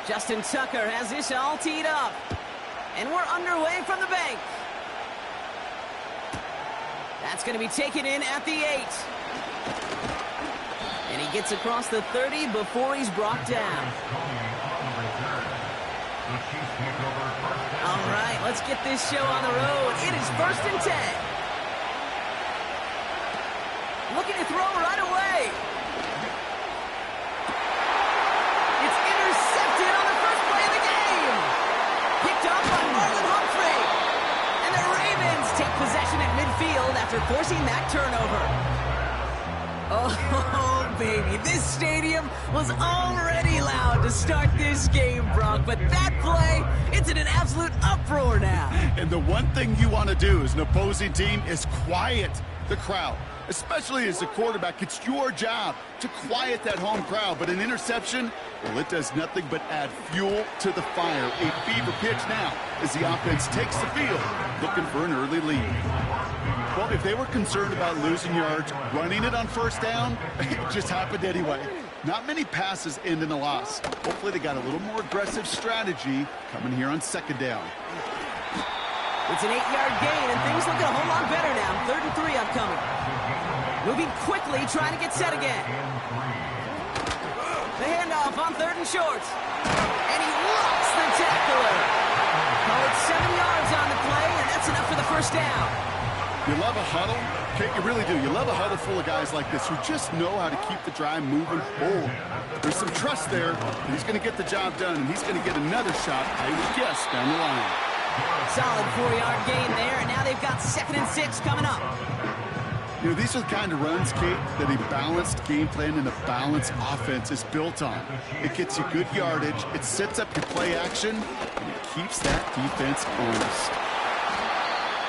Justin Tucker has this all teed up. And we're underway from the bank. That's going to be taken in at the 8. And he gets across the 30 before he's brought down. All right, let's get this show on the road. It is 1st and 10. Looking to throw right away. It's intercepted on the first play of the game. Picked up by Marlon Humphrey. And the Ravens take possession at midfield after forcing that turnover. Oh, baby, this stadium was already loud to start this game, Brock, but that play, it's in an absolute uproar now. And the one thing you want to do as an opposing team is quiet the crowd, especially as a quarterback. It's your job to quiet that home crowd, but an interception, well, it does nothing but add fuel to the fire. A fever pitch now as the offense takes the field, looking for an early lead. Well, if they were concerned about losing yards, running it on first down, it just happened anyway. Not many passes end in a loss. Hopefully they got a little more aggressive strategy coming here on second down. It's an 8-yard gain, and things look a whole lot better now. 3rd and 3 upcoming. Moving quickly, trying to get set again. The handoff on 3rd and short. And he rocks the tackler. Oh, it's 7 yards on the play, and that's enough for the first down. You love a huddle? Okay, you really do. You love a huddle full of guys like this who just know how to keep the drive moving forward. There's some trust there. He's going to get the job done, and he's going to get another shot, I would guess, down the line. Solid 4-yard gain there, and now they've got 2nd and 6 coming up. You know, these are the kind of runs, Kate, that a balanced game plan and a balanced offense is built on. It gets you good yardage, it sets up your play action, and it keeps that defense honest.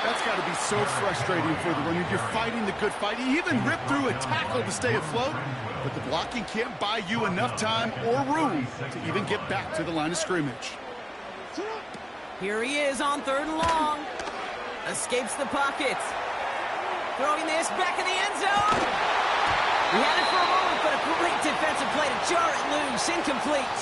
That's got to be so frustrating for the runner. You're fighting the good fight. You even rip through a tackle to stay afloat, but the blocking can't buy you enough time or room to even get back to the line of scrimmage. Here he is on 3rd and long. Escapes the pocket. Throwing this back in the end zone. He had it for a moment, but a great defensive play to jar it loose. Incomplete.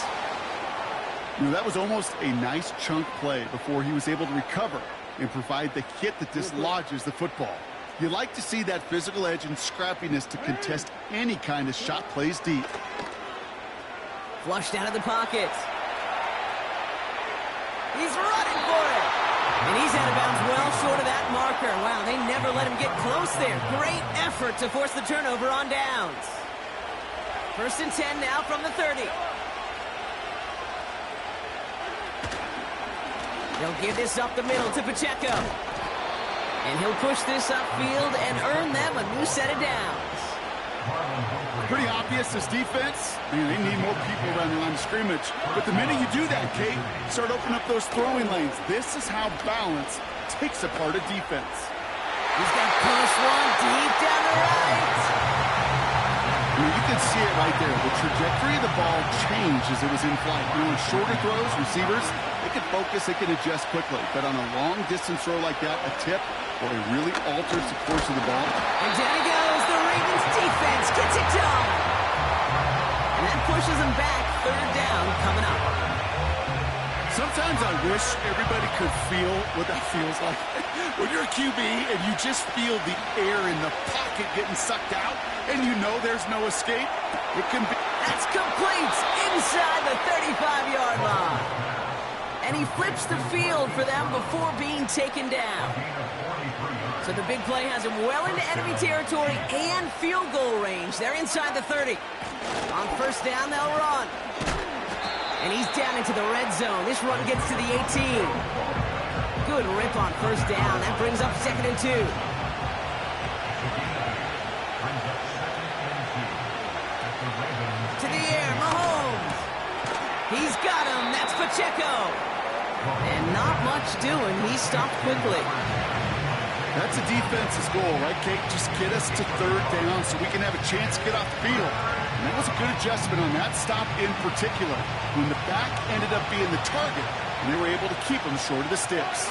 You know, that was almost a nice chunk play before he was able to recover and provide the hit that dislodges the football. You like to see that physical edge and scrappiness to contest any kind of shot plays deep. Flushed out of the pocket. He's running for it. And he's out of bounds well short of that marker. Wow, they never let him get close there. Great effort to force the turnover on downs. 1st and 10 now from the 30. They'll give this up the middle to Pacheco. And he'll push this upfield and earn them a new set of downs. Pretty obvious, this defense. Man, they need more people around the line of scrimmage. But the minute you do that, Kate, start opening up those throwing lanes. This is how balance takes apart a defense. He's got push one deep down the right. I mean, you can see it right there. The trajectory of the ball changed as it was in flight. You know, in shorter throws, receivers, they can focus, they can adjust quickly. But on a long-distance throw like that, a tip, well, it really alters the course of the ball. And down he goes. The Ravens defense gets it done. And that pushes them back. 3rd down coming up. Sometimes I wish everybody could feel what that feels like. When you're a QB and you just feel the air in the pocket getting sucked out and you know there's no escape, it can be... That's complete inside the 35-yard line. And he flips the field for them before being taken down. So the big play has him well into enemy territory and field goal range. They're inside the 30. On 1st down, they'll run. And he's down into the red zone. This run gets to the 18. Good rip on 1st down. That brings up 2nd and 2. To the air, Mahomes. He's got him. That's Pacheco. And not much doing. He stopped quickly. That's a defense's goal, right, Kate? Just get us to 3rd down so we can have a chance to get off the field. And that was a good adjustment on that stop in particular, when the back ended up being the target, and they were able to keep him short of the sticks.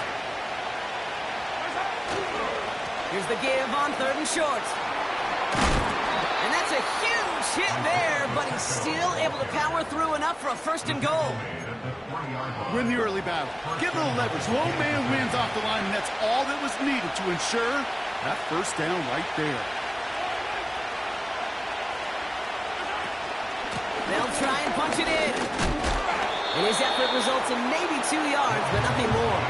Here's the give on 3rd and short. And that's a huge hit there, but he's still able to power through enough for a 1st and goal. Win the early battle. Give a little leverage. Low man wins off the line, and that's all that was needed to ensure that 1st down right there. They'll try and punch it in. And his effort results in maybe 2 yards, but nothing more.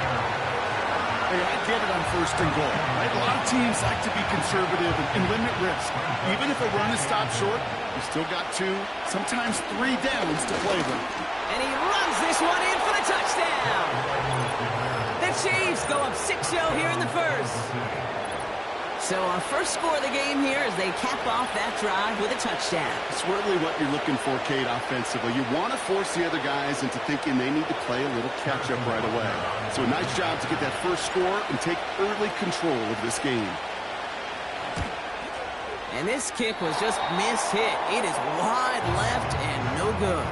Hey, I get it on 1st and goal. Right? A lot of teams like to be conservative and limit risk. Even if a run is stopped short, you still got 2, sometimes 3 downs to play with. And he runs this one in for the touchdown. The Chiefs go up 6-0 here in the 1st. So our first score of the game here as they cap off that drive with a touchdown. It's really what you're looking for, Kate, offensively. You want to force the other guys into thinking they need to play a little catch-up right away. So a nice job to get that first score and take early control of this game. And this kick was just mishit. It is wide left and no good.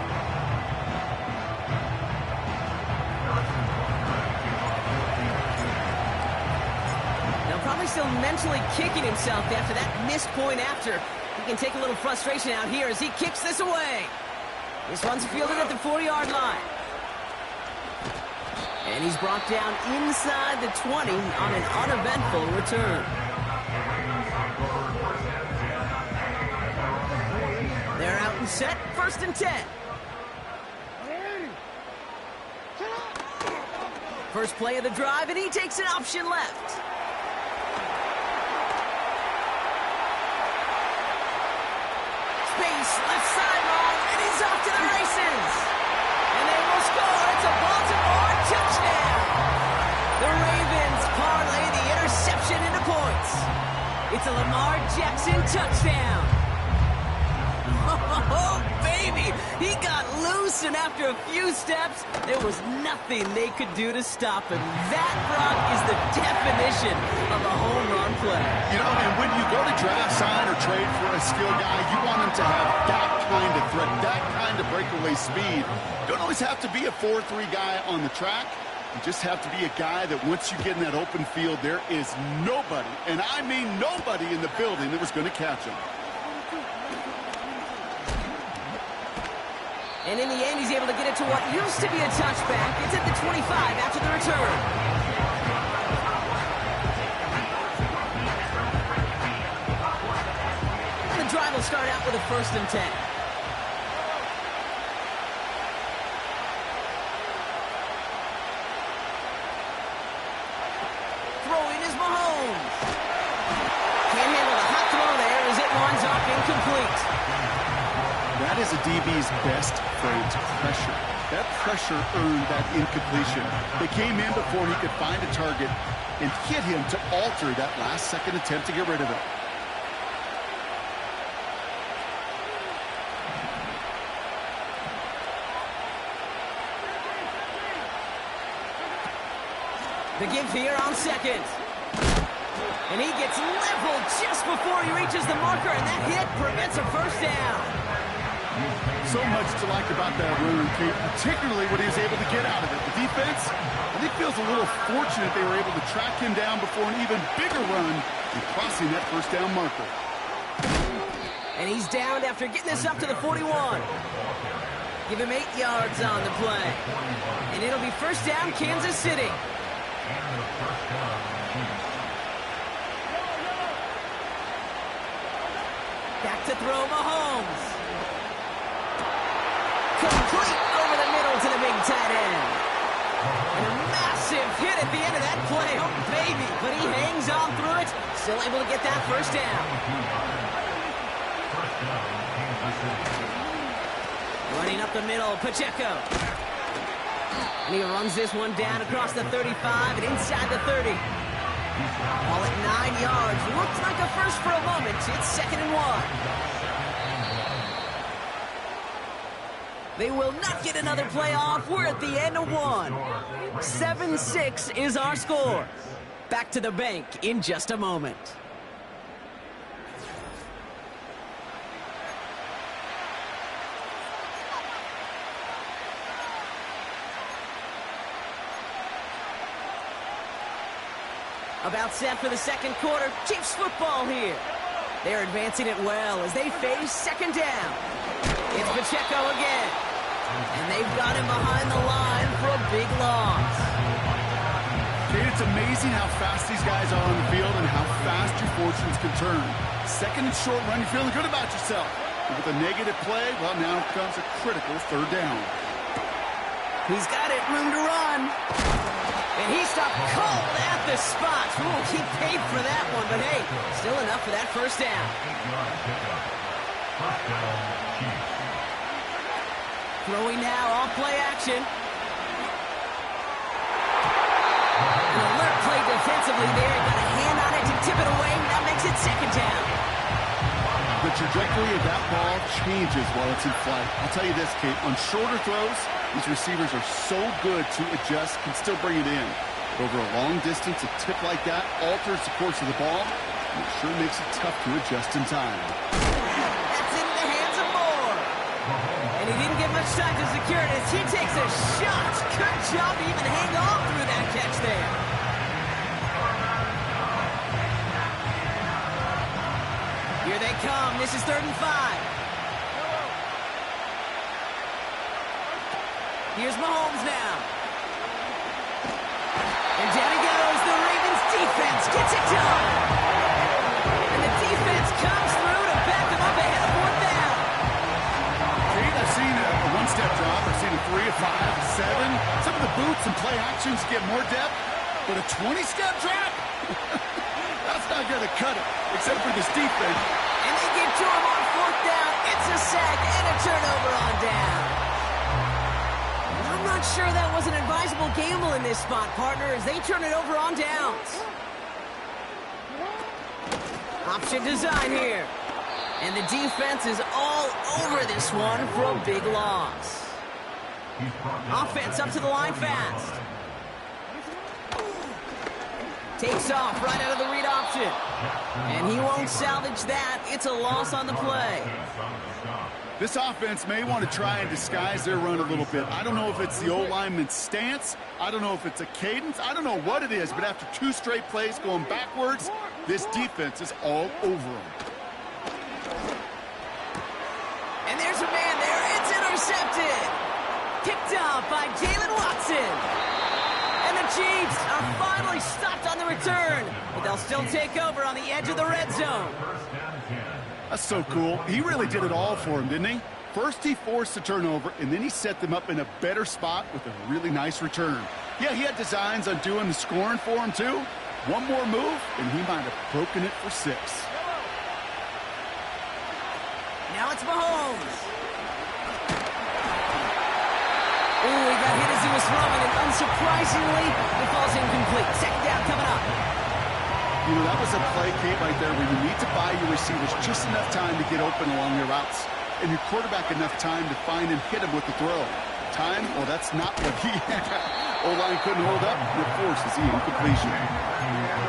Probably still mentally kicking himself after that missed point after. He can take a little frustration out here as he kicks this away. This one's fielded at the 4-yard line. And he's brought down inside the 20 on an uneventful return. They're out and set, 1st and 10. First play of the drive, and he takes an option left. Left sideline, and he's off to the races. And they will score. It's a Baltimore touchdown. The Ravens parlay the interception into points. It's a Lamar Jackson touchdown. Oh, baby. He got loose, and after a few steps, there was nothing they could do to stop him. That, Brock, is the definition of a home run play. You know, and when you go to draft, sign, or trade for a skill guy, you want him to have that kind of threat, that kind of breakaway speed. You don't always have to be a 4-3 guy on the track. You just have to be a guy that once you get in that open field, there is nobody, and I mean nobody in the building that was going to catch him. And in the end, he's able to get it to what used to be a touchback. It's at the 25 after the return. The drive will start out with a 1st and 10. Throwing is Mahomes. Can't handle the hot throw there as it winds up incomplete. That is a DB's best trait, pressure. That pressure earned that incompletion. They came in before he could find a target and hit him to alter that last-second attempt to get rid of it. The give here on 2nd. And he gets leveled just before he reaches the marker, and that hit prevents a 1st down. So much to like about that run, Kate, particularly what he was able to get out of it. The defense, I think, feels a little fortunate they were able to track him down before an even bigger run and crossing that 1st down marker. And he's downed after getting this up to the 41. Give him 8 yards on the play. And it'll be 1st down, Kansas City. Back to throw Mahomes. Complete over the middle to the big tight end. And a massive hit at the end of that play. Oh, baby. But he hangs on through it. Still able to get that 1st down. Running up the middle, Pacheco. And he runs this one down across the 35 and inside the 30. All at 9 yards. Looks like a first for a moment. It's 2nd and 1. They will not get another play off. We're at the end of 1. 7-6 is our score. Back to the bank in just a moment. About set for the 2nd quarter. Chiefs football here. They're advancing it well as they face 2nd down. It's Pacheco again. And they've got him behind the line for a big loss. Okay, it's amazing how fast these guys are on the field and how fast your fortunes can turn. Second and short run, you're feeling good about yourself. But with a negative play, well, now comes a critical third down. He's got it, room to run. And he stopped cold at the spot. Ooh, he paid for that one, but hey, still enough for that first down. Throwing now, off play action. An alert play defensively there. Got a hand on it to tip it away. That makes it second down. The trajectory of that ball changes while it's in flight. I'll tell you this, Kate, on shorter throws, these receivers are so good to adjust, can still bring it in. But over a long distance, a tip like that alters the course of the ball, and it sure makes it tough to adjust in time. That's in the hands of Moore. And he didn't get much time to secure it as he takes a shot. Good job to even hang on through that catch there. Here they come. This is 3rd and 5. Here's Mahomes now. And down he goes. The Ravens defense gets it done. And the defense comes through to back them up ahead of 4th down. Kate, I've seen a one-step drop. I've seen a 3, a 5, a 7. Some of the boots and play actions get more depth. But a 20-step drop? That's not going to cut it, except for this defense. And they get to him on 4th down. It's a sack and a turnover on down. I'm not sure that was an advisable gamble in this spot, partner, as they turn it over on downs. Option design here. And the defense is all over this one for a big loss. Offense up to the line fast. Takes off right out of the read option. And he won't salvage that. It's a loss on the play. This offense may want to try and disguise their run a little bit. I don't know if it's the O-lineman's stance. I don't know if it's a cadence. I don't know what it is, but after 2 straight plays going backwards, this defense is all over them. And there's a man there. It's intercepted. Picked up by Jalen Watson. And the Chiefs are finally stopped on the return, but they'll still take over on the edge of the red zone. That's so cool. He really did it all for him, didn't he? First, he forced the turnover, and then he set them up in a better spot with a really nice return. Yeah, he had designs on doing the scoring for him, too. One more move, and he might have broken it for 6. Now it's Mahomes. Ooh, he got hit as he was throwing, and unsurprisingly, it falls incomplete. Second down coming up. You know, that was a play, Kate, right there where you need to buy your receivers just enough time to get open along their routes, and your quarterback enough time to find and hit him with the throw. Time? Well, that's not what he had. O-line couldn't hold up, and it forces the incompletion.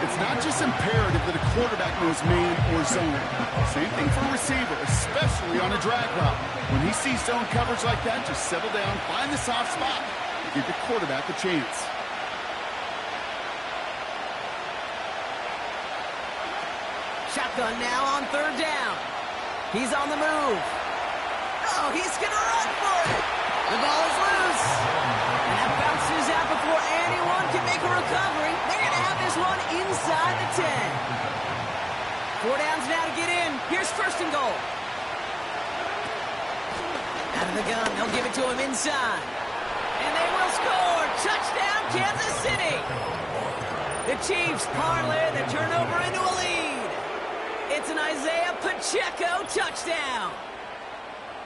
It's not just imperative that a quarterback knows man or zone. Same thing for a receiver, especially on a drag route. When he sees zone coverage like that, just settle down, find the soft spot, and give your quarterback a chance. Shotgun now on 3rd down. He's on the move. Oh, he's going to run for it. The ball is loose. And that bounces out before anyone can make a recovery. They're going to have this one inside the 10. 4 downs now to get in. Here's 1st and goal. Out of the gun. They'll give it to him inside. And they will score. Touchdown, Kansas City. The Chiefs parlay the turnover into a lead. It's an Isaiah Pacheco touchdown.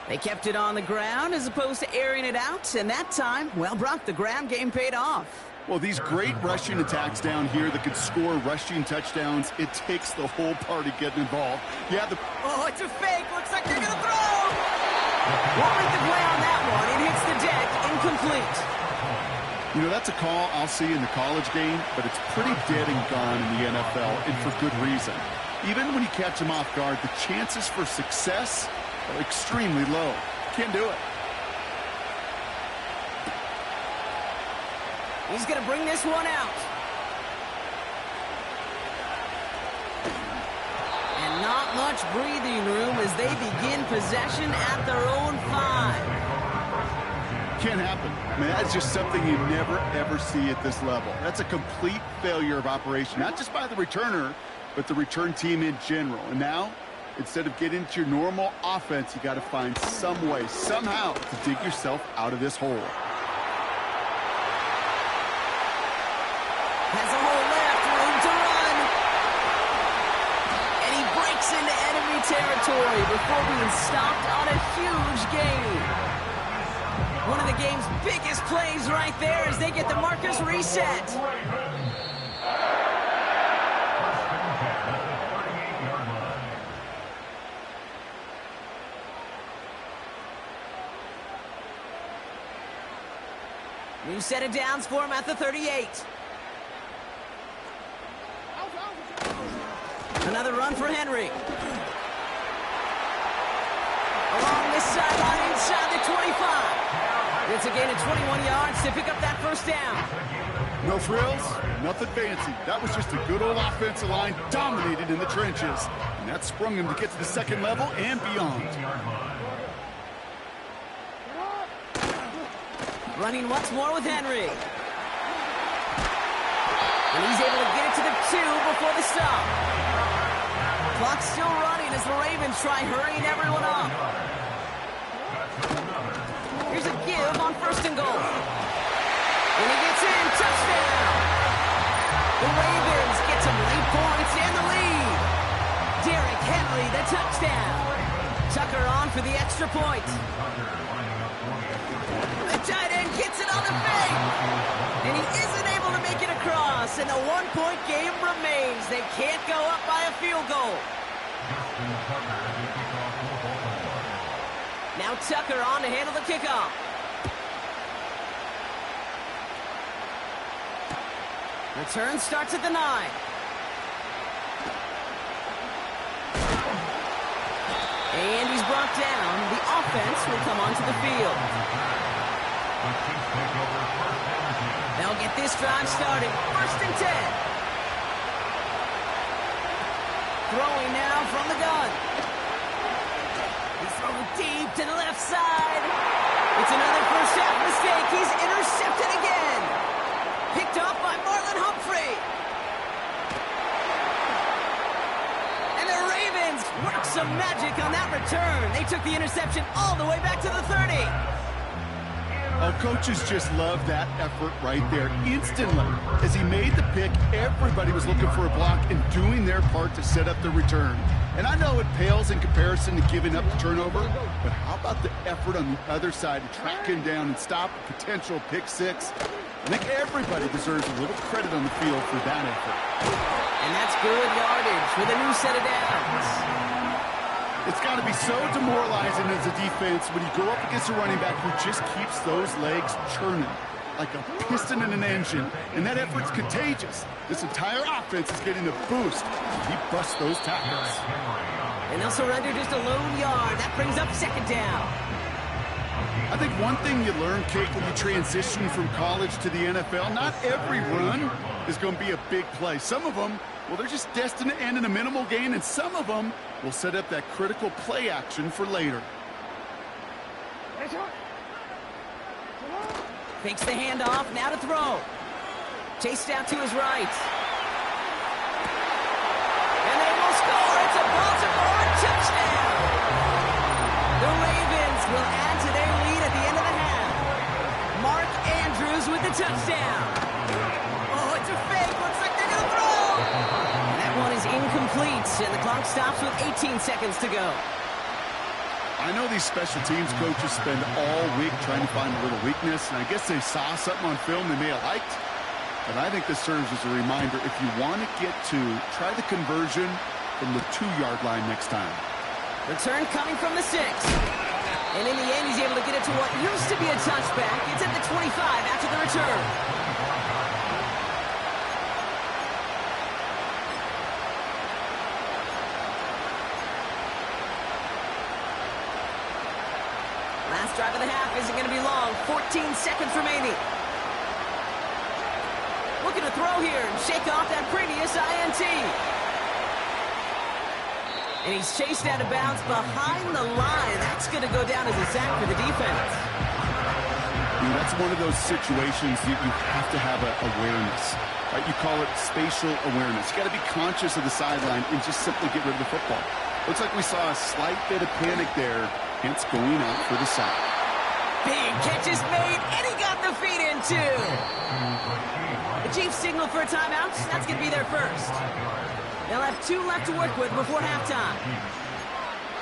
They kept it on the ground as opposed to airing it out, and that time, well, Brock, the ground game paid off. Well, these great rushing attacks down here that could score rushing touchdowns, it takes the whole party getting involved. Yeah, Oh, it's a fake. Looks like they're going to throw. Won't make the play on that one. It hits the deck, incomplete. You know, that's a call I'll see in the college game, but it's pretty dead and gone in the NFL, and for good reason. Even when you catch them off guard, the chances for success are extremely low. Can't do it. He's going to bring this one out. And Not much breathing room as they begin possession at their own 5. Can't happen. I mean, that's just something you never, ever see at this level. That's a complete failure of operation, not just by the returner, but the return team in general. And now, instead of getting into your normal offense, you got to find some way, somehow, to dig yourself out of this hole. Has a hole left, room to run. And he breaks into enemy territory before being stopped on a huge gain. One of the game's biggest plays right there as they get the markers reset. New set of downs for him at the 38. Another run for Henry. Along this sideline inside the 25. It's a gain of 21 yards to pick up that first down. No frills, nothing fancy. That was just a good old offensive line dominated in the trenches. And that sprung him to get to the second level and beyond. Running once more with Henry. And he's able to get it to the 2 before the stop. Clock's still running as the Ravens try hurrying everyone up. Here's a give on 1st and goal. When he gets in, touchdown. The Ravens get some late points and the lead. Derrick Henry, the touchdown. Tucker on for the extra point. The tight end gets it on the fake. And he isn't able to make it across. And the 1-point game remains. They can't go up by a field goal. Now Tucker on to handle the kickoff. Return starts at the 9. And he's brought down. The offense will come onto the field. They'll get this drive started. 1st and 10. Throwing now from the gun. He's thrown deep to the left side. It's another first half mistake. He's intercepted again. Picked off by Marlon Humphrey. And the Ravens worked some magic on that return. They took the interception all the way back to the 30. Oh, coaches just love that effort right there. Instantly, as he made the pick, everybody was looking for a block and doing their part to set up the return. And I know it pales in comparison to giving up the turnover, but how about the effort on the other side to track him down and stop a potential pick 6? I think everybody deserves a little credit on the field for that effort. And that's good yardage with a new set of downs. It's got to be so demoralizing as a defense when you go up against a running back who just keeps those legs churning like a piston in an engine, and that effort's contagious. This entire offense is getting a boost. He busts those tackles. And they'll surrender just a lone yard. That brings up 2nd down. I think one thing you learn, Kate, when you transition from college to the NFL, not every run is going to be a big play. Some of them, well, they're just destined to end in a minimal gain, and some of them will set up that critical play action for later. Fakes the handoff, now to throw. Chased out to his right. And they will score. It's a Baltimore touchdown. The Ravens will add to their lead at the end of the half. Mark Andrews with the touchdown. Oh, it's a fake. Looks like they're going to throw. And that one is incomplete, and the clock stops with 18 seconds to go. I know these special teams coaches spend all week trying to find a little weakness, and I guess they saw something on film they may have liked. But I think this serves as a reminder, if you want to get to, try the conversion from the 2-yard line next time. Return coming from the 6. And in the end, he's able to get it to what used to be a touchback. It's at the 25 after the return. Last drive of the half isn't going to be long. 14 seconds remaining. Looking to throw here and shake off that previous INT. And he's chased out of bounds behind the line. That's going to go down as a sack for the defense. That's one of those situations that you have to have awareness. Right? You call it spatial awareness. You got to be conscious of the sideline and just simply get rid of the football. Looks like we saw a slight bit of panic there, hence going out for the sack. Big catch is made, and he got the feet in too. The Chiefs signal for a timeout. That's going to be their first. They'll have 2 left to work with before halftime.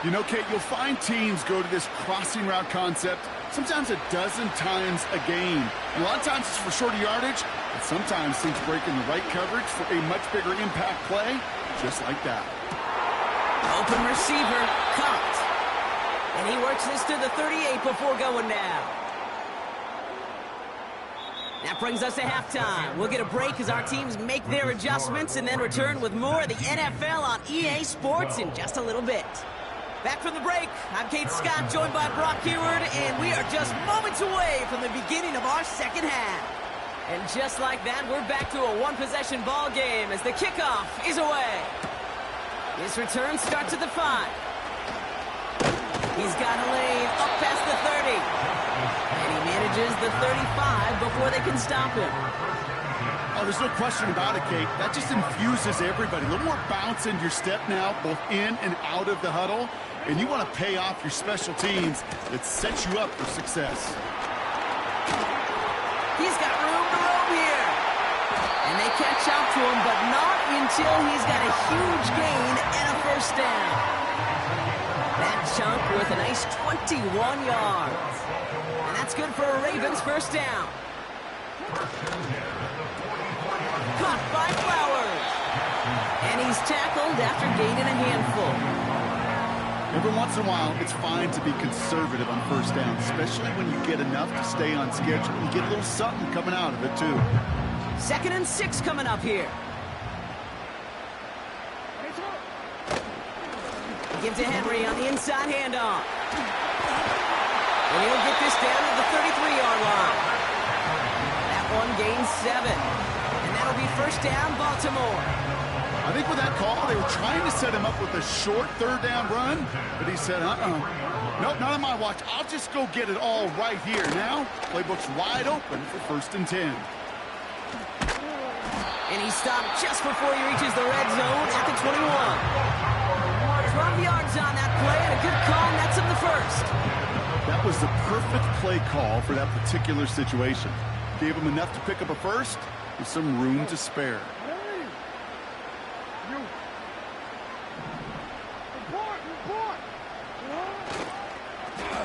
You know, Kate, you'll find teams go to this crossing route concept sometimes a dozen times a game. And a lot of times it's for shorter yardage, but sometimes things break in the right coverage for a much bigger impact play, just like that. Open receiver, caught. And he works this to the 38 before going down. That brings us to halftime. We'll get a break as our teams make their adjustments and then return with more of the NFL on EA Sports in just a little bit. Back from the break, I'm Kate Scott, joined by Brock Heward, and we are just moments away from the beginning of our second half. And just like that, we're back to a one-possession ball game as the kickoff is away. His return starts at the 5. He's got a lane up past the 30. And he manages the 35 before they can stop him. Oh, there's no question about it, Kate. That just infuses everybody. A little more bounce in your step now, both in and out of the huddle. And you want to pay off your special teams that sets you up for success. He's got room to roam here. And they catch up to him, but not until he's got a huge gain and a first down. That chunk with a nice 21 yards. And that's good for a Ravens first down. Caught by Flowers. And he's tackled after gaining a handful. Every once in a while, it's fine to be conservative on first down, especially when you get enough to stay on schedule. You get a little something coming out of it, too. 2nd and 6 coming up here. Gives to Henry on the inside handoff. And he'll get this down to the 33-yard line. That one gains 7. And that'll be first down, Baltimore. I think with that call, they were trying to set him up with a short third down run, but he said, nope, not on my watch. I'll just go get it all right here. Now, playbook's wide open for 1st and 10. And he stopped just before he reaches the red zone at the 21. 12 yards on that play, and a good call nets him the first. That was the perfect play call for that particular situation. Gave him enough to pick up a first with some room to spare.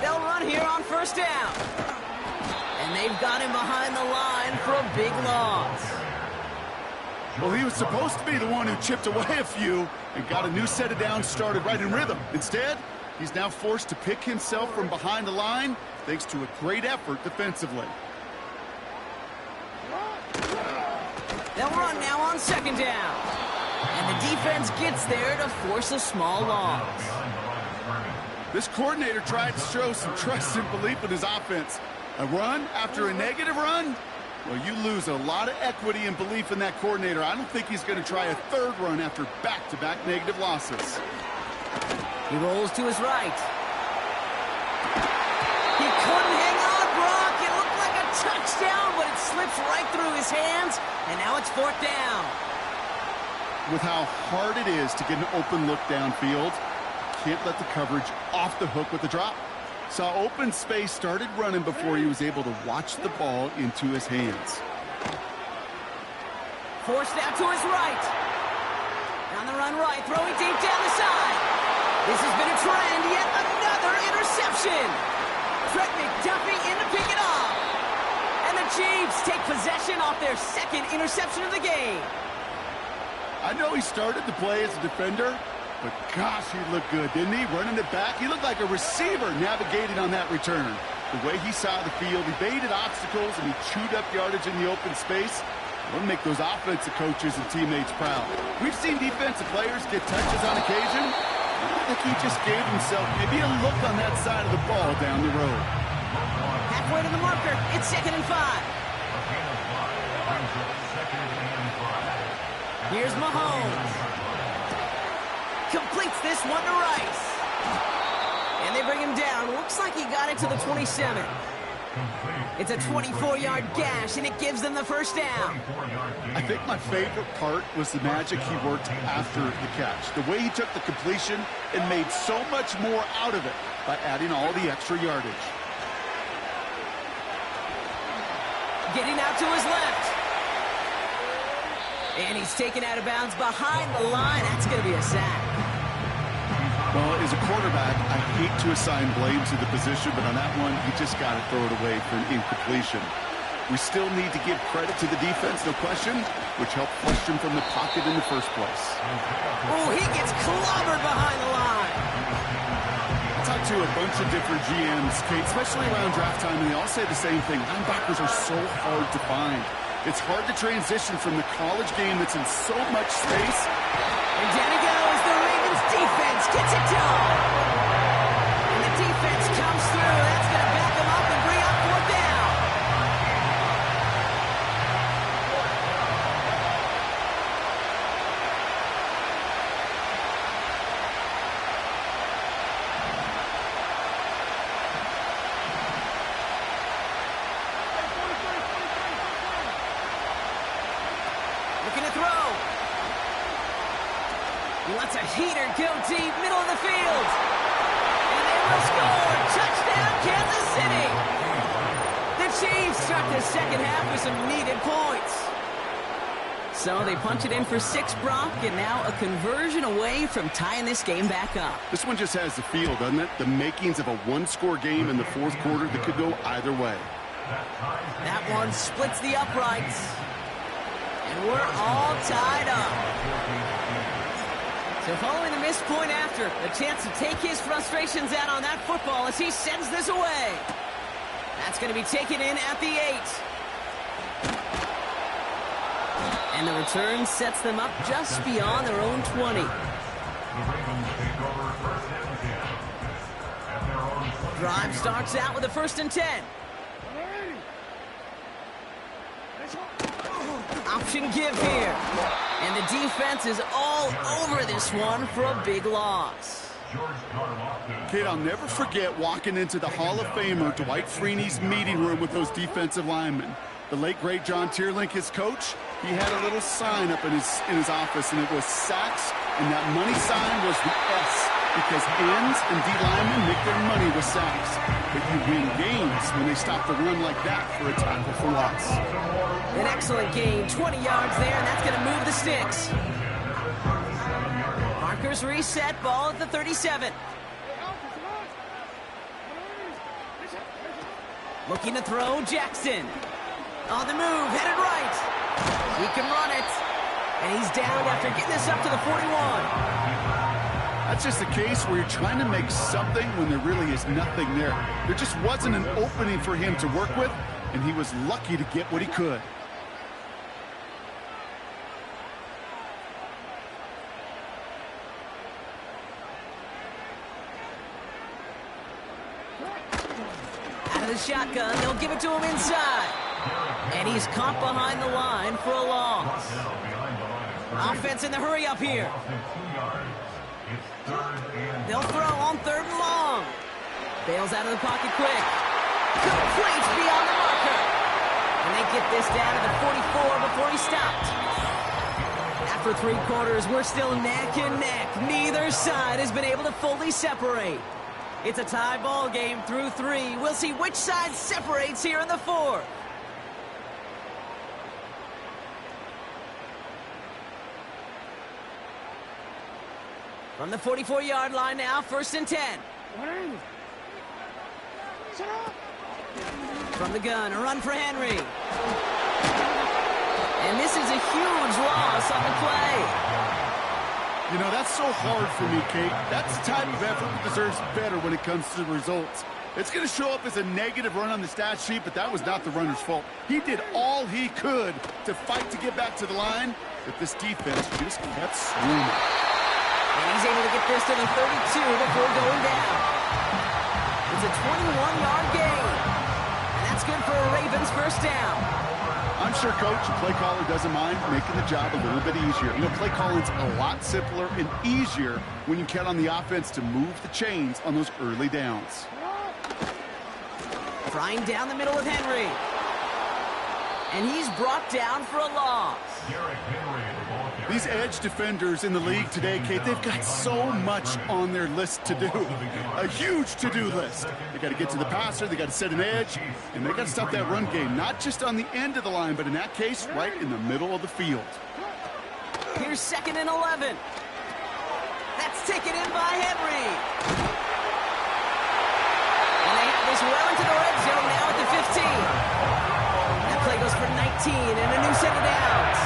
They'll run here on first down. And they've got him behind the line for a big loss. Well, he was supposed to be the one who chipped away a few and got a new set of downs started right in rhythm. Instead, he's now forced to pick himself from behind the line thanks to a great effort defensively. They'll run now on 2nd down. And the defense gets there to force a small loss. This coordinator tried to show some trust and belief in his offense. A run after a negative run? Well, you lose a lot of equity and belief in that coordinator. I don't think he's going to try a 3rd run after back-to-back negative losses. He rolls to his right. He couldn't hang on, Brock. It looked like a touchdown, but it slips right through his hands, and now it's 4th down. With how hard it is to get an open look downfield, can't let the coverage off the hook with the drop. Saw open space, started running before he was able to watch the ball into his hands. Forced out to his right. On the run right, throwing deep down the side. This has been a trend, yet another interception. Trent McDuffie in to pick it off. And the Chiefs take possession off their 2nd interception of the game. I know he started to play as a defender, but gosh, he looked good, didn't he? Running it back, he looked like a receiver navigating on that return. The way he saw the field, he baited obstacles, and he chewed up yardage in the open space. We'll make those offensive coaches and teammates proud. We've seen defensive players get touches on occasion. I think he just gave himself maybe a look on that side of the ball down the road. Halfway to the marker, it's 2nd and 5. Here's Mahomes. completes this one to Rice. And they bring him down. Looks like he got it to the 27. It's a 24-yard gash, and it gives them the first down. I think my favorite part was the magic he worked after the catch. The way he took the completion and made so much more out of it by adding all the extra yardage. Getting out to his left. And he's taken out of bounds behind the line. That's going to be a sack. Well, as a quarterback, I hate to assign blame to the position, but on that one, you just got to throw it away for an incompletion. We still need to give credit to the defense, no question, which helped flush him from the pocket in the first place. Oh, he gets clobbered behind the line. I talked to a bunch of different GMs, Kate, especially around draft time, and they all say the same thing. Linebackers are so hard to find. It's hard to transition from the college game that's in so much space. And down he goes. The Ravens defense gets it done. And the defense comes through. That's going to back him up and bring up fourth down. Looking to throw. He lets a heater go deep, middle of the field. And they will score. Touchdown, Kansas City. The Chiefs start the second half with some needed points. So they punch it in for 6, Brock, and now a conversion away from tying this game back up. This one just has the feel, doesn't it? The makings of a one-score game in the fourth quarter that could go either way. That one splits the uprights. And we're all tied up. So following the missed point after, a chance to take his frustrations out on that football as he sends this away. That's going to be taken in at the 8. And the return sets them up just beyond their own 20. Drive starts out with a 1st and 10. Option give here. And the defense is all over this one for a big loss. Kate, I'll never forget walking into the Hall of Famer Dwight Freeney's meeting room with those defensive linemen. The late, great John Tierlink, his coach, he had a little sign up in his office, and it was sacks, and that money sign was the S, because ends and D linemen make their money with sacks. But you win games when they stop the run like that for a tackle for loss. An excellent gain, 20 yards there, and that's going to move the sticks. Markers reset, ball at the 37. Looking to throw, Jackson. On the move, headed right. He can run it. And he's down after getting this up to the 41. That's just a case where you're trying to make something when there really is nothing there. There just wasn't an opening for him to work with, and he was lucky to get what he could. Out of the shotgun, they'll give it to him inside. And he's caught behind the line for a loss. Offense in the hurry up here. They'll throw on 3rd and long. Bails out of the pocket quick. Complete beyond the marker. And they get this down to the 44 before he stopped. After 3 quarters, we're still neck and neck. Neither side has been able to fully separate. It's a tie ball game through 3. We'll see which side separates here in the 4th. From the 44-yard line now, 1st and 10. From the gun, a run for Henry. And this is a huge loss on the play. You know, that's so hard for me, Kate. That's the type of effort that deserves better when it comes to the results. It's going to show up as a negative run on the stat sheet, but that was not the runner's fault. He did all he could to fight to get back to the line, but this defense just kept swimming. And he's able to get this to the 32 before going down. It's a 21-yard gain. And that's good for a Ravens first down. I'm sure Coach, play caller doesn't mind making the job a little bit easier. You know, play calling's a lot simpler and easier when you count on the offense to move the chains on those early downs. Frying down the middle with Henry. And he's brought down for a loss. These edge defenders in the league today, Kate, they've got so much on their list to do. A huge to-do list. They got to get to the passer, they got to set an edge, and they got to stop that run game, not just on the end of the line, but in that case, right in the middle of the field. Here's 2nd and 11. That's taken in by Henry. And they have this well into the red zone now at the 15. That play goes for 19 and a new set of downs.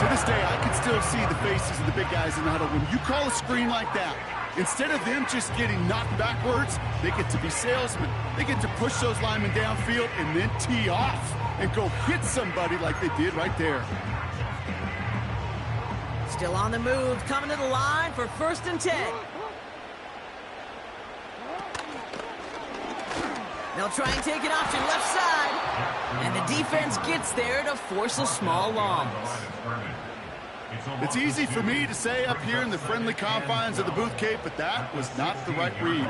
To this day, I can still see the faces of the big guys in the huddle. When you call a screen like that, instead of them just getting knocked backwards, they get to be salesmen. They get to push those linemen downfield and then tee off and go hit somebody like they did right there. Still on the move, coming to the line for 1st and 10. They'll try and take an option left side. And the defense gets there to force a small loss. It's easy for me to say up here in the friendly confines of the booth, Kate, but that was not the right read.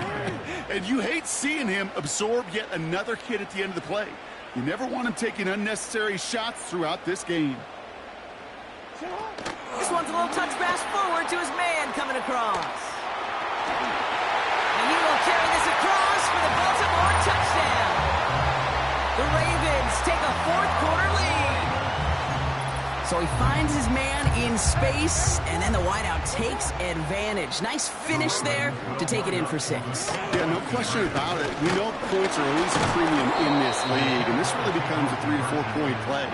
And you hate seeing him absorb yet another hit at the end of the play. You never want him taking unnecessary shots throughout this game. This one's a little touch pass forward to his man coming across. And he will carry this across for the Baltimore touchdown. The Ravens take a 4th quarter lead. So he finds his man in space, and then the wideout takes advantage. Nice finish there to take it in for 6. Yeah, no question about it. We know points are always a premium in this league, and this really becomes a 3 to 4 point play.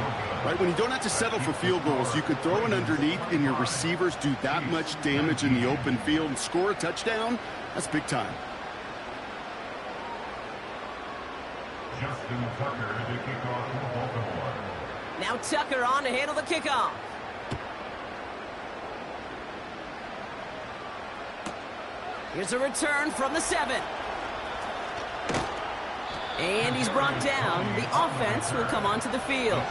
Right, when you don't have to settle for field goals, you could throw it underneath and your receivers do that much damage in the open field and score a touchdown. That's big time. Justin Tucker to kick off for Baltimore. Now Tucker on to handle the kickoff. Here's a return from the 7. And he's brought down. The offense will come onto the field.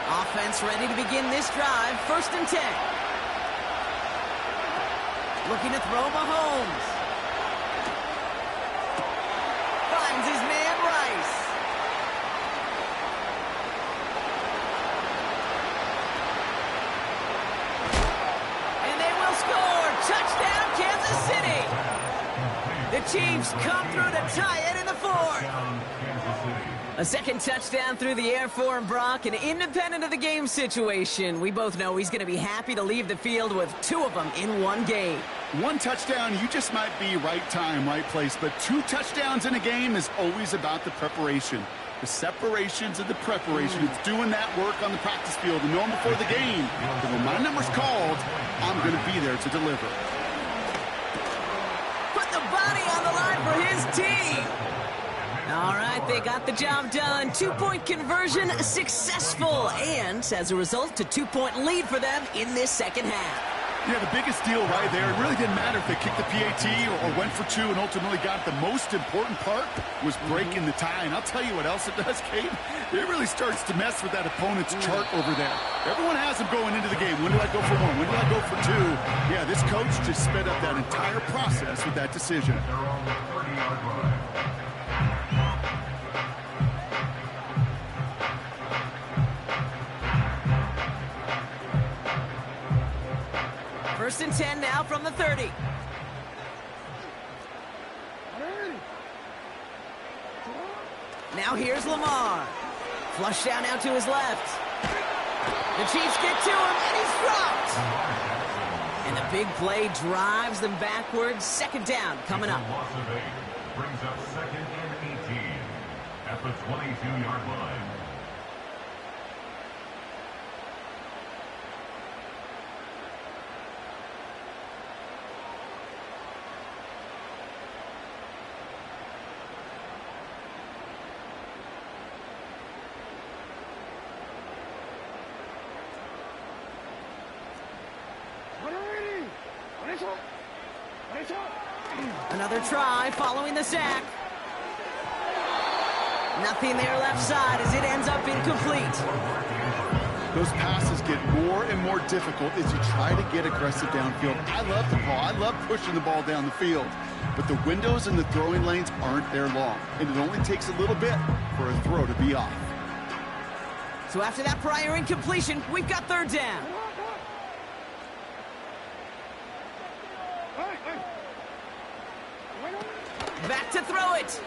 Offense ready to begin this drive. 1st and 10. Looking to throw Mahomes. Finds his man Rice. And they will score. Touchdown, Kansas City. The Chiefs come through to tie it in the 4th. A 2nd touchdown through the air for him, Brock, and independent of the game situation, we both know he's going to be happy to leave the field with 2 of them in one game. 1 touchdown, you just might be right time, right place, but 2 touchdowns in a game is always about the preparation. The separations and the preparation. It's doing that work on the practice field and knowing before the game that when my number's called, I'm going to be there to deliver. Put the body on the line for his team. All right, they got the job done. 2-point conversion successful, and as a result, a 2-point lead for them in this 2nd half. Yeah, the biggest deal right there, it really didn't matter if they kicked the PAT or went for 2 and ultimately got it. The most important part was breaking the tie. And I'll tell you what else it does, Kate. It really starts to mess with that opponent's chart over there. Everyone has them going into the game. When do I go for 1? When do I go for 2? Yeah, this coach just sped up that entire process with that decision. They're on the 30-yard line. First and 10 now from the 30. Now here's Lamar. Flush down now to his left. The Chiefs get to him, and he's dropped. And the big play drives them backwards. 2nd down coming up. Loss of 8 brings up 2nd and 18 at the 22-yard line. Another try following the sack. Nothing there left side as it ends up incomplete. Those passes get more and more difficult as you try to get aggressive downfield. I love the call. I love pushing the ball down the field. But the windows in the throwing lanes aren't there long, and it only takes a little bit for a throw to be off. So after that prior incompletion, we've got third down. Back to throw it.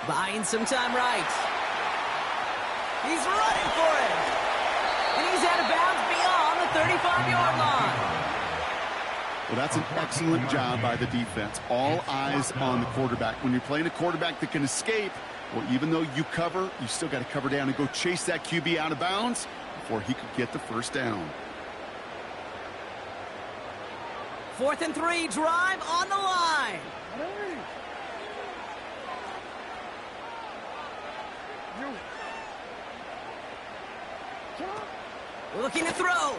Buying some time right. He's running for it. And he's out of bounds beyond the 35-yard line. Well, that's an excellent job by the defense. All eyes on the quarterback. When you're playing a quarterback that can escape, well, even though you cover, you still got to cover down and go chase that QB out of bounds before he could get the first down. 4th and 3, drive on the line. Looking to throw.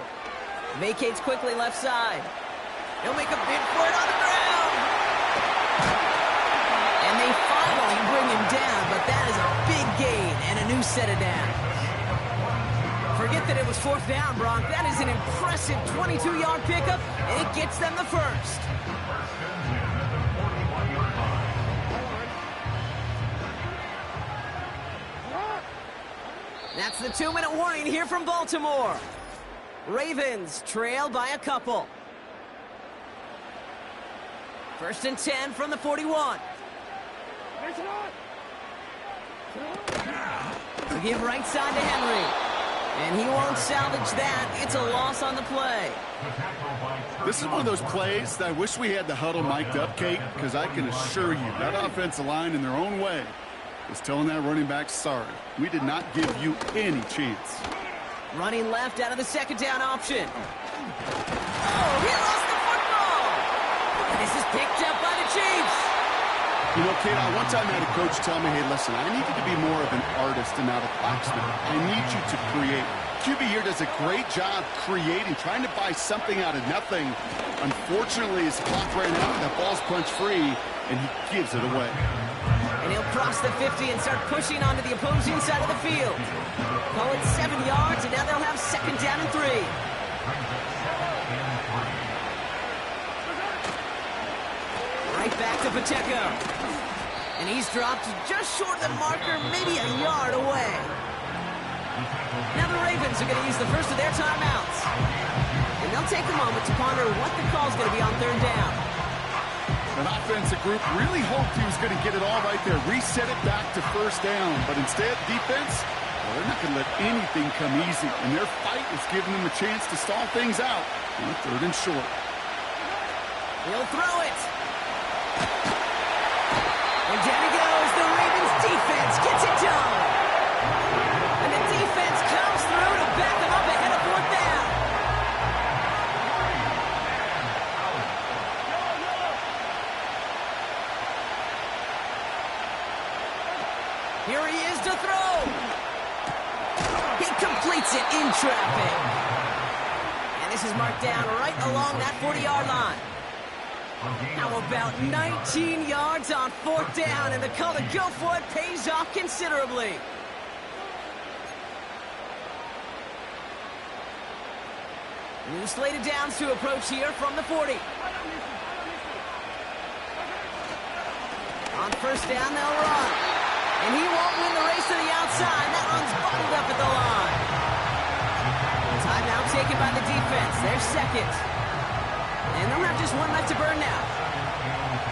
Vacates quickly left side. He'll make a bid for it on the ground. And they finally bring him down, but that is a big gain and a new set of downs. Forget that it was 4th down, Bronk. That is an impressive 22-yard pickup, and it gets them the first. That's the 2-minute warning here from Baltimore. Ravens trail by a couple. 1st and 10 from the 41. To give right side to Henry. And he won't salvage that. It's a loss on the play. This is one of those plays that I wish we had the huddle mic'd up, Kate, because I can assure you that offensive line in their own way is telling that running back, sorry, we did not give you any chance. Running left out of the 2nd down option. Oh, he lost the football. And this is picked up by the Chiefs. You know, Kate, I one time had a coach tell me, hey, listen, I need you to be more of an artist and not a blacksmith. I need you to create. QB here does a great job creating, trying to buy something out of nothing. Unfortunately, his clock ran out, that ball's punched free, and he gives it away. And he'll cross the 50 and start pushing onto the opposing side of the field. Call it 7 yards, and now they'll have 2nd down and 3. Right back to Pacheco. And he's dropped just short of the marker, maybe a yard away. Now the Ravens are going to use the first of their timeouts. And they'll take a moment to ponder what the call's going to be on 3rd down. An offensive group really hoped he was going to get it all right there, reset it back to 1st down. But instead, defense, well, they're not going to let anything come easy. And their fight is giving them a chance to stall things out on 3rd and short. He'll throw it. And down he goes. The Ravens defense gets it done. And the defense comes through to back them up ahead of 4th down. Here he is to throw. He completes it in traffic. And this is marked down right along that 40-yard line. How about 19 yards on 4th down, and the call to go for it pays off considerably. New slated downs to approach here from the 40. On 1st down, they'll run. And he won't win the race to the outside. That one's bottled up at the line. Timeout taken by the defense. Their 2nd. And they'll have just one left to burn now.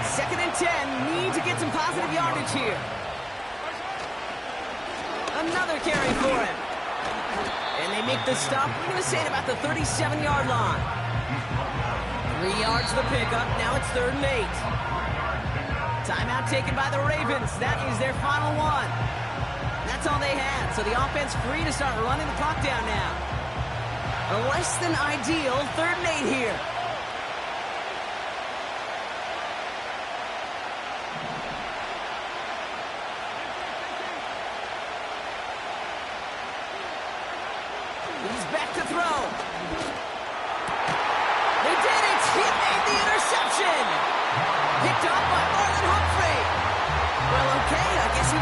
2nd and 10. Need to get some positive yardage here. Another carry for him. And they make the stop. We're going to say at about the 37-yard line. 3 yards the pickup. Now it's 3rd and 8. Timeout taken by the Ravens. That is their final one. That's all they had. So the offense free to start running the clock down now. A less than ideal 3rd and 8 here. He's back to throw. They did it. He made the interception. Picked up by Marlon Humphrey. Well, okay, I guess he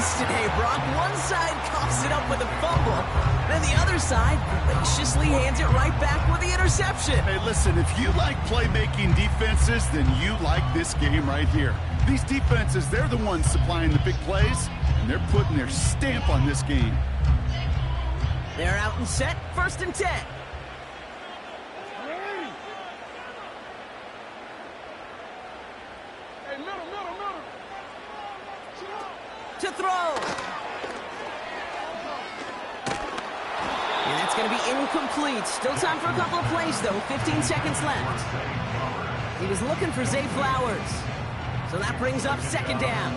this today, Brock. One side coughs it up with a fumble, then the other side graciously hands it right back with the interception. Hey, listen, if you like playmaking defenses, then you like this game right here. These defenses, they're the ones supplying the big plays, and they're putting their stamp on this game. They're out and set, 1st and 10. To throw. And that's going to be incomplete. Still time for a couple of plays, though. 15 seconds left. He was looking for Zay Flowers. So that brings up 2nd down.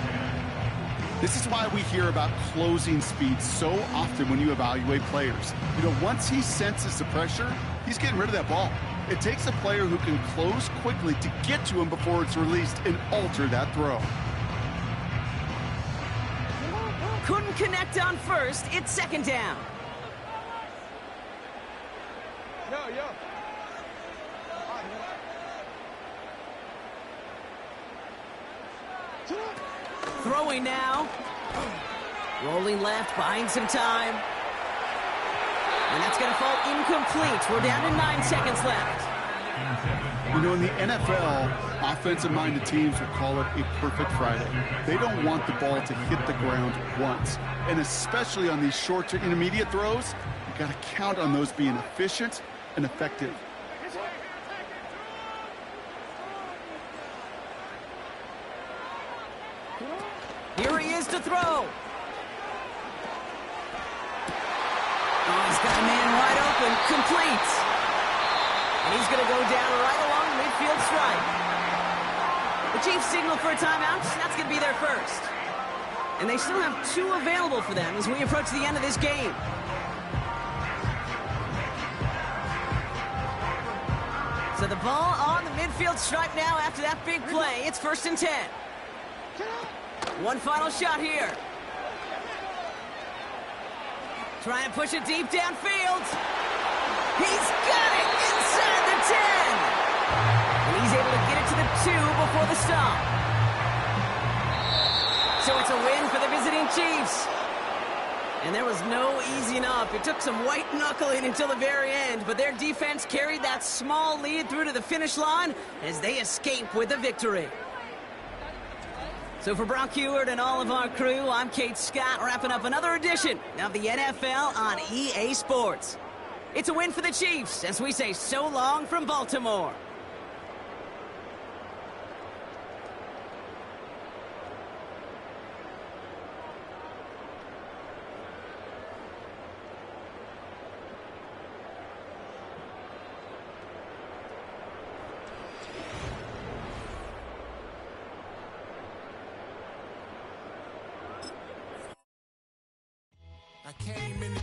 This is why we hear about closing speed so often when you evaluate players. You know, once he senses the pressure, he's getting rid of that ball. It takes a player who can close quickly to get to him before it's released and alter that throw. Couldn't connect on 1st. It's 2nd down. Throwing now. Rolling left, buying some time. And that's going to fall incomplete. We're down to 9 seconds left. You know, in the NFL, offensive-minded teams will call it a perfect Friday. They don't want the ball to hit the ground once. And especially on these short to intermediate throws, you got to count on those being efficient and effective. Here he is to throw. Oh, he's got a man wide open, complete. And he's going to go down right along the midfield stripe. The Chiefs signal for a timeout. That's going to be their first. And they still have 2 available for them as we approach the end of this game. So the ball on the midfield stripe now after that big play. It's 1st and 10. One final shot here. Trying to push it deep downfield. He's got it inside the 10. And he's able to get it to the 2 before the stop. So it's a win for the visiting Chiefs. And there was no easing up. It took some white knuckling until the very end, but their defense carried that small lead through to the finish line as they escape with a victory. So for Brock Heward and all of our crew, I'm Kate Scott, wrapping up another edition of the NFL on EA Sports. It's a win for the Chiefs as we say so long from Baltimore. I came in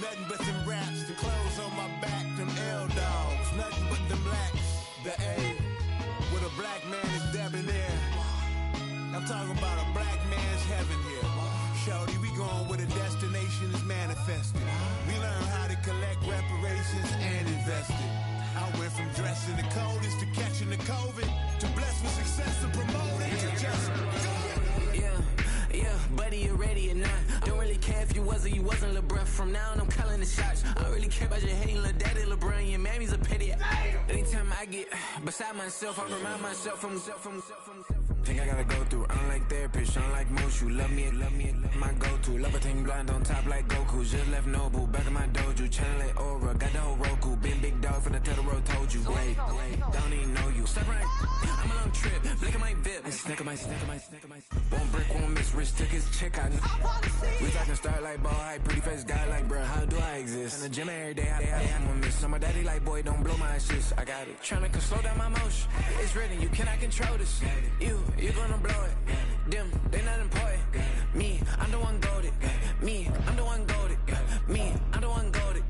nothing but them raps, the clothes on my back, them L-dogs, nothing but them blacks, the A, with a black man is debonair. I'm talking about a black man's heaven here. Shorty, we going where the destination is manifested. We learn how to collect reparations and invest it. I went from dressing the coldest to catching the COVID, to blessed with success to promote it to just go. Yeah, buddy, you ready or not? Don't really care if you was or you wasn't, LeBron. From now on, I'm calling the shots. I don't really care about your hating, little daddy, LeBron. Your mammy's a pity. Anytime I get beside myself, I remind myself from. Think I gotta go through. I don't like therapists, I don't like most. You love me, my go-to. Love a thing blind on top like Goku. Just left Noble, back in my dojo. Channel like Aura, got the whole Roku. Been big dog from the Tether Road, told you. Wait, don't even know you. Stop right, I'm a long trip. Blink at my VIP. Snicker my. One brick, one miss. Rich took his check out. We talking start like ball hype. Pretty face guy like, bruh, how do I exist? In the gym every day, I'm gonna miss. So my daddy like, boy, don't blow my assist. I got it. Tryna slow down my motion. It's written, you cannot control this. You gonna blow it. Them, they not important. Me, I'm the one goated. Me, I'm the one goated. Me, I'm the one goated.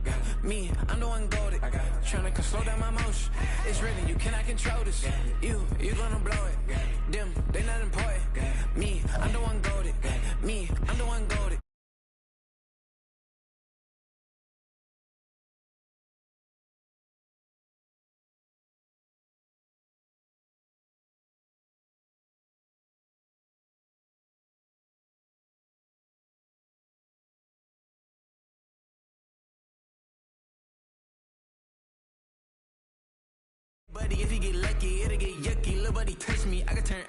Me, I'm the one goated. Tryna slow down my motion. It's written, you cannot control this. You gonna blow it. Them, they not important. Me, I'm the one goated. Me, I'm the one goated. nobody touch me. I can turn